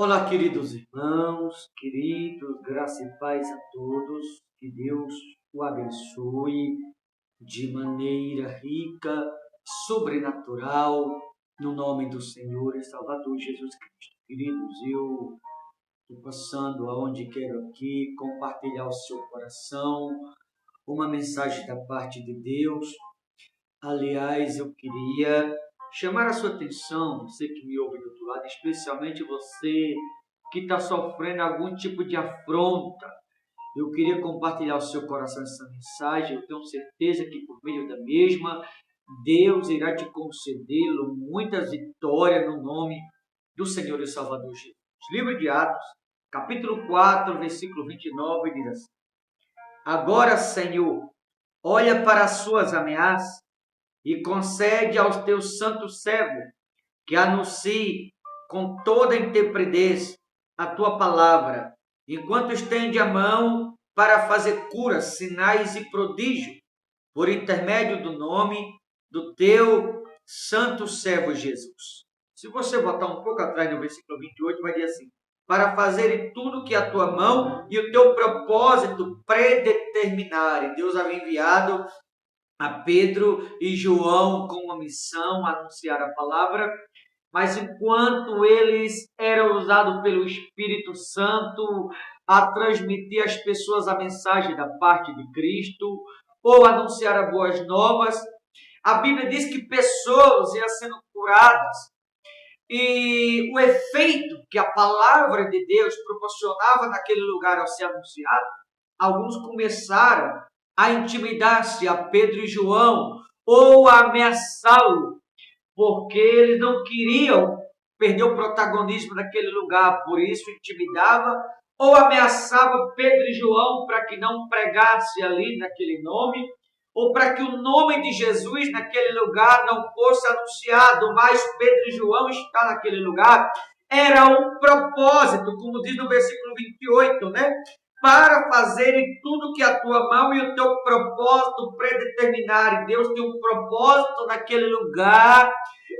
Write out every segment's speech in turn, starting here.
Olá, queridos irmãos, queridos, graça e paz a todos. Que Deus o abençoe de maneira rica, sobrenatural, no nome do Senhor e Salvador Jesus Cristo. Queridos, eu estou passando aonde quero aqui compartilhar o seu coração, uma mensagem da parte de Deus. Aliás, eu queria chamar a sua atenção, você que me ouve do outro lado, especialmente você que está sofrendo algum tipo de afronta. Eu queria compartilhar ao seu coração essa mensagem. Eu tenho certeza que por meio da mesma, Deus irá te concedê-lo muitas vitórias no nome do Senhor e Salvador Jesus. Livro de Atos, capítulo 4, versículo 29, diz assim: Agora, Senhor, olha para as suas ameaças e concede aos teus santos servos que anuncie com toda intrepidez a tua palavra, enquanto estende a mão para fazer curas, sinais e prodígios, por intermédio do nome do teu santo servo Jesus. Se você voltar um pouco atrás no versículo 28, vai dizer assim: para fazerem tudo que a tua mão e o teu propósito predeterminarem. Deus havia enviado a Pedro e João com uma missão, anunciar a palavra, mas enquanto eles eram usados pelo Espírito Santo a transmitir às pessoas a mensagem da parte de Cristo, ou anunciar as boas novas, a Bíblia diz que pessoas iam sendo curadas, e o efeito que a palavra de Deus proporcionava naquele lugar ao ser anunciado, alguns começaram a intimidar-se a Pedro e João, ou a ameaçá-lo, porque eles não queriam perder o protagonismo daquele lugar, por isso intimidava ou ameaçava Pedro e João para que não pregasse ali naquele nome, ou para que o nome de Jesus naquele lugar não fosse anunciado, mas Pedro e João está naquele lugar. Era um propósito, como diz no versículo 28, né? Para fazerem tudo que a tua mão e o teu propósito predeterminarem. Deus tem um propósito naquele lugar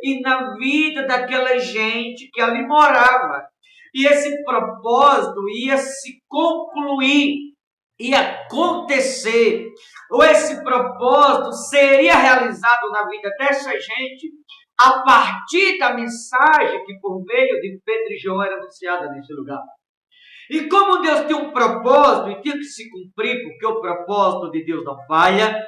e na vida daquela gente que ali morava. E esse propósito ia se concluir, ia acontecer, ou esse propósito seria realizado na vida dessa gente a partir da mensagem que por meio de Pedro e João era anunciada nesse lugar. E como Deus tem um propósito e tinha que se cumprir, porque o propósito de Deus não falha,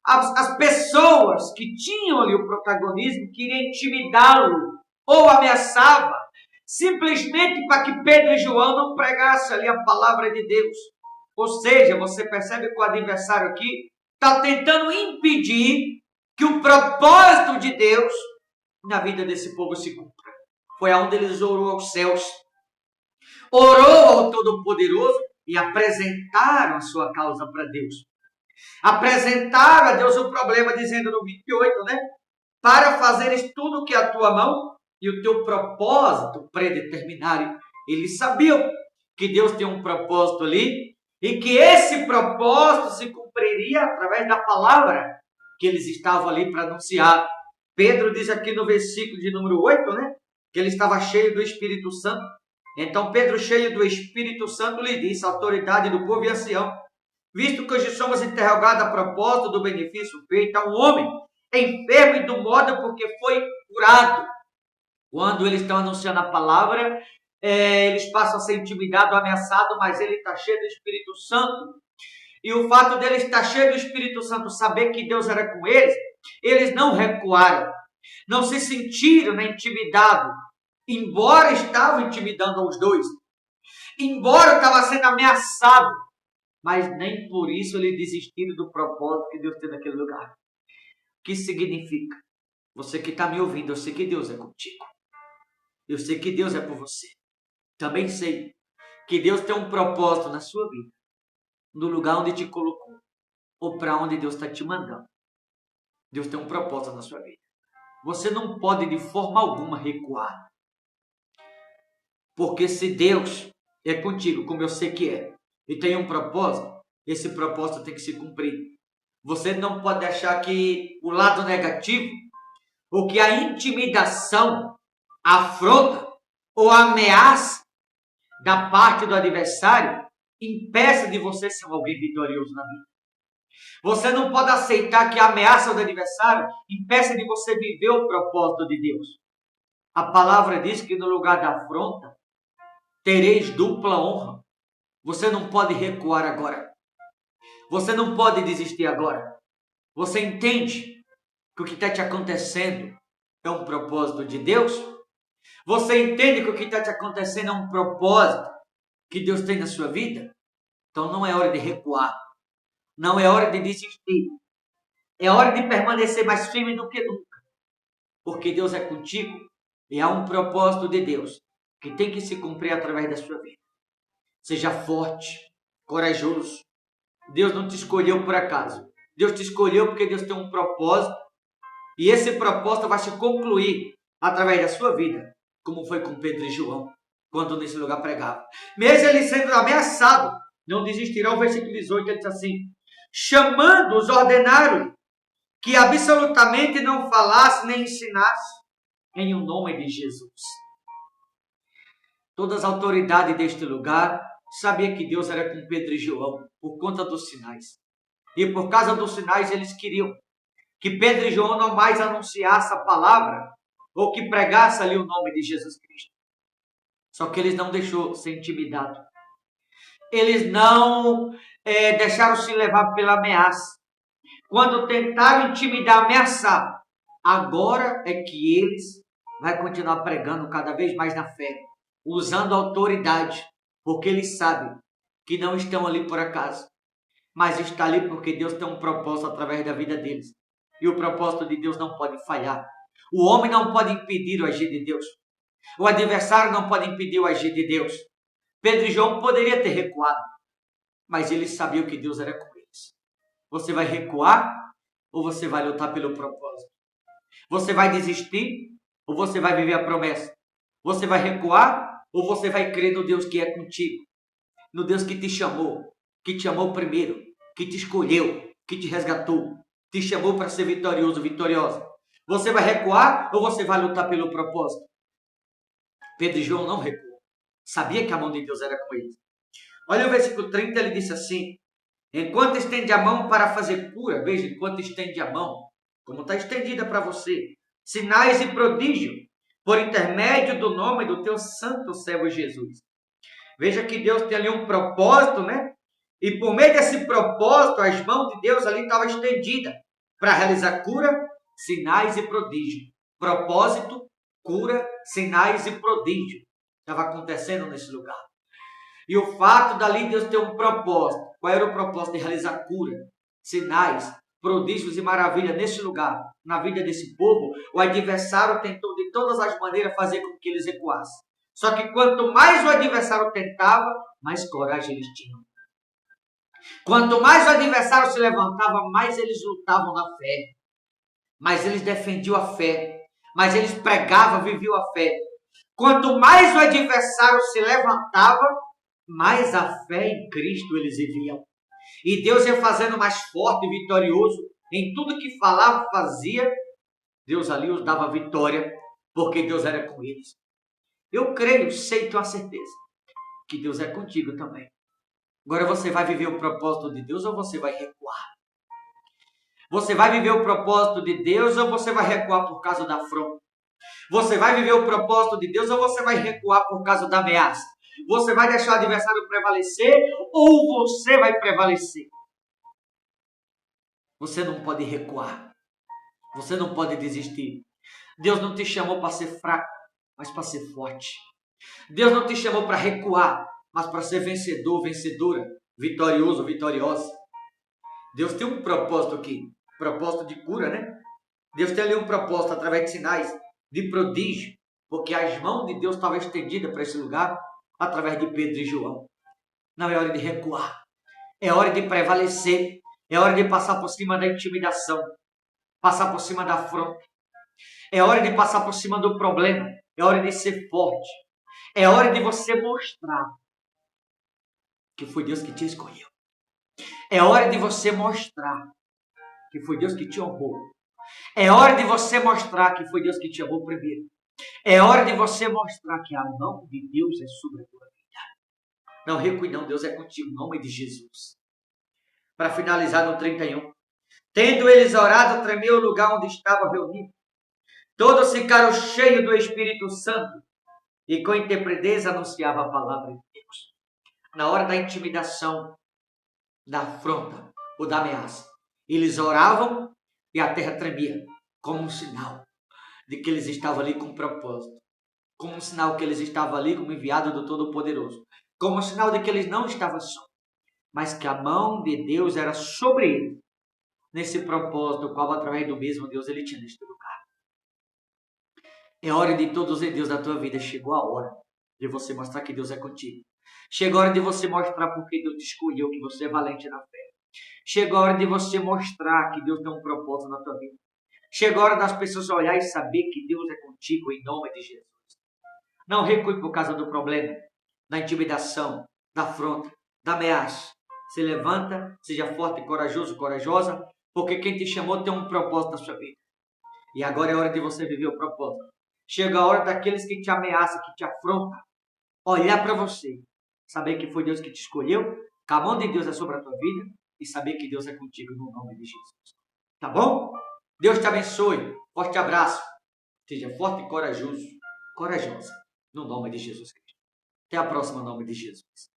as pessoas que tinham ali o protagonismo queriam intimidá-lo ou ameaçava, simplesmente para que Pedro e João não pregassem ali a palavra de Deus. Ou seja, você percebe que o adversário aqui está tentando impedir que o propósito de Deus na vida desse povo se cumpra. Foi aonde eles orou aos céus, orou ao Todo-Poderoso e apresentaram a sua causa para Deus. Apresentaram a Deus o problema, dizendo no 28, né? Para fazeres tudo que a tua mão e o teu propósito predeterminarem. Eles sabiam que Deus tem um propósito ali e que esse propósito se cumpriria através da palavra que eles estavam ali para anunciar. Pedro diz aqui no versículo de número 8, né? Que ele estava cheio do Espírito Santo. Então Pedro, cheio do Espírito Santo, lhe disse: a autoridade do povo e ancião, visto que hoje somos interrogados a propósito do benefício feito a um homem enfermo e do modo porque foi curado. Quando eles estão anunciando a palavra, eles passam a ser intimidados, ameaçados, mas ele está cheio do Espírito Santo. E o fato dele estar cheio do Espírito Santo, saber que Deus era com eles, eles não recuaram, não se sentiram intimidados, embora estavam intimidando os dois, embora estava sendo ameaçado, mas nem por isso eles desistiram do propósito que Deus tem naquele lugar. O que significa? Você que está me ouvindo, eu sei que Deus é contigo. Eu sei que Deus é por você. Também sei que Deus tem um propósito na sua vida, no lugar onde te colocou, ou para onde Deus está te mandando. Deus tem um propósito na sua vida. Você não pode de forma alguma recuar. Porque se Deus é contigo, como eu sei que é, e tem um propósito, esse propósito tem que se cumprir. Você não pode achar que o lado negativo, ou que a intimidação, a afronta ou a ameaça da parte do adversário impeça de você ser alguém vitorioso na vida. Você não pode aceitar que a ameaça do adversário impeça de você viver o propósito de Deus. A palavra diz que no lugar da afronta tereis dupla honra. Você não pode recuar agora. Você não pode desistir agora. Você entende que o que está te acontecendo é um propósito de Deus? Você entende que o que está te acontecendo é um propósito que Deus tem na sua vida? Então não é hora de recuar. Não é hora de desistir. É hora de permanecer mais firme do que nunca. Porque Deus é contigo e há um propósito de Deus que tem que se cumprir através da sua vida. Seja forte, corajoso. Deus não te escolheu por acaso. Deus te escolheu porque Deus tem um propósito. E esse propósito vai se concluir através da sua vida, como foi com Pedro e João, quando nesse lugar pregavam. Mesmo ele sendo ameaçado, não desistirão. O versículo 18 ele diz assim: chamando-os, ordenaram que absolutamente não falasse nem ensinasse em o nome de Jesus. Todas as autoridades deste lugar sabiam que Deus era com Pedro e João por conta dos sinais. E por causa dos sinais eles queriam que Pedro e João não mais anunciassem a palavra ou que pregasse ali o nome de Jesus Cristo. Só que eles não deixaram ser intimidados. Eles não deixaram se levar pela ameaça. Quando tentaram intimidar, ameaçar, agora é que eles vão continuar pregando cada vez mais na fé, usando autoridade, porque eles sabem que não estão ali por acaso, mas estão ali porque Deus tem um propósito através da vida deles. E o propósito de Deus não pode falhar. O homem não pode impedir o agir de Deus. O adversário não pode impedir o agir de Deus. Pedro e João poderiam ter recuado, mas eles sabiam que Deus era com eles. Você vai recuar ou você vai lutar pelo propósito? Você vai desistir ou você vai viver a promessa? Você vai recuar ou você vai crer no Deus que é contigo? No Deus que te amou primeiro, que te escolheu, que te resgatou, te chamou para ser vitorioso, vitoriosa. Você vai recuar ou você vai lutar pelo propósito? Pedro e João não recuam. Sabia que a mão de Deus era com eles. Olha o versículo 30, ele disse assim: enquanto estende a mão para fazer cura, veja, enquanto estende a mão, como está estendida para você, sinais e prodígio, por intermédio do nome do teu santo servo Jesus. Veja que Deus tem ali um propósito, né? E por meio desse propósito, as mãos de Deus ali estavam estendidas para realizar cura, sinais e prodígio. Propósito, cura, sinais e prodígio. Estava acontecendo nesse lugar. E o fato dali Deus ter um propósito. Qual era o propósito? De realizar cura, sinais, prodígios e maravilhas nesse lugar, na vida desse povo. O adversário tentou de todas as maneiras fazer com que eles recuassem. Só que quanto mais o adversário tentava, mais coragem eles tinham. Quanto mais o adversário se levantava, mais eles lutavam na fé. Mais eles defendiam a fé. Mais eles pregavam, viviam a fé. Quanto mais o adversário se levantava, mais a fé em Cristo eles viviam. E Deus ia fazendo mais forte e vitorioso em tudo que falava, fazia. Deus ali os dava vitória, porque Deus era com eles. Eu creio, sei, tenho a certeza que Deus é contigo também. Agora você vai viver o propósito de Deus ou você vai recuar? Você vai viver o propósito de Deus ou você vai recuar por causa da afronta? Você vai viver o propósito de Deus ou você vai recuar por causa da ameaça? Você vai deixar o adversário prevalecer ou você vai prevalecer? Você não pode recuar. Você não pode desistir. Deus não te chamou para ser fraco, mas para ser forte. Deus não te chamou para recuar, mas para ser vencedor, vencedora, vitorioso, vitoriosa. Deus tem um propósito aqui, propósito de cura, né? Deus tem ali um propósito através de sinais, de prodígio, porque as mãos de Deus estavam estendidas para esse lugar através de Pedro e João. Não é hora de recuar, é hora de prevalecer, é hora de passar por cima da intimidação, passar por cima da afronta, é hora de passar por cima do problema, é hora de ser forte, é hora de você mostrar que foi Deus que te escolheu. É hora de você mostrar que foi Deus que te honrou. É hora de você mostrar que foi Deus que te amou primeiro. É hora de você mostrar que a mão de Deus é sobre a tua vida. Não recue não, Deus é contigo, em nome de Jesus. Para finalizar no 31. Tendo eles orado, tremeu o lugar onde estava reunido. Todos ficaram cheios do Espírito Santo e com intrepidez anunciava a palavra de Deus. Na hora da intimidação, da afronta ou da ameaça, eles oravam e a terra tremia, como um sinal de que eles estavam ali com um propósito, como um sinal que eles estavam ali como enviado do Todo-Poderoso, como um sinal de que eles não estavam só, mas que a mão de Deus era sobre eles, nesse propósito, o qual através do mesmo Deus ele tinha neste lugar. É hora de todos em Deus da tua vida. Chegou a hora de você mostrar que Deus é contigo. Chegou a hora de você mostrar porque Deus te escolheu, que você é valente na fé. Chegou a hora de você mostrar que Deus tem um propósito na tua vida. Chegou a hora das pessoas olhar e saber que Deus é contigo em nome de Jesus. Não recue por causa do problema, da intimidação, da afronta, da ameaça. Se levanta, seja forte, corajoso, corajosa, porque quem te chamou tem um propósito na sua vida. E agora é hora de você viver o propósito. Chega a hora daqueles que te ameaçam, que te afrontam, olhar para você, saber que foi Deus que te escolheu, que a mão de Deus é sobre a tua vida e saber que Deus é contigo no nome de Jesus. Tá bom? Deus te abençoe. Forte abraço. Seja forte e corajoso, corajosa, no nome de Jesus Cristo. Até a próxima, em nome de Jesus.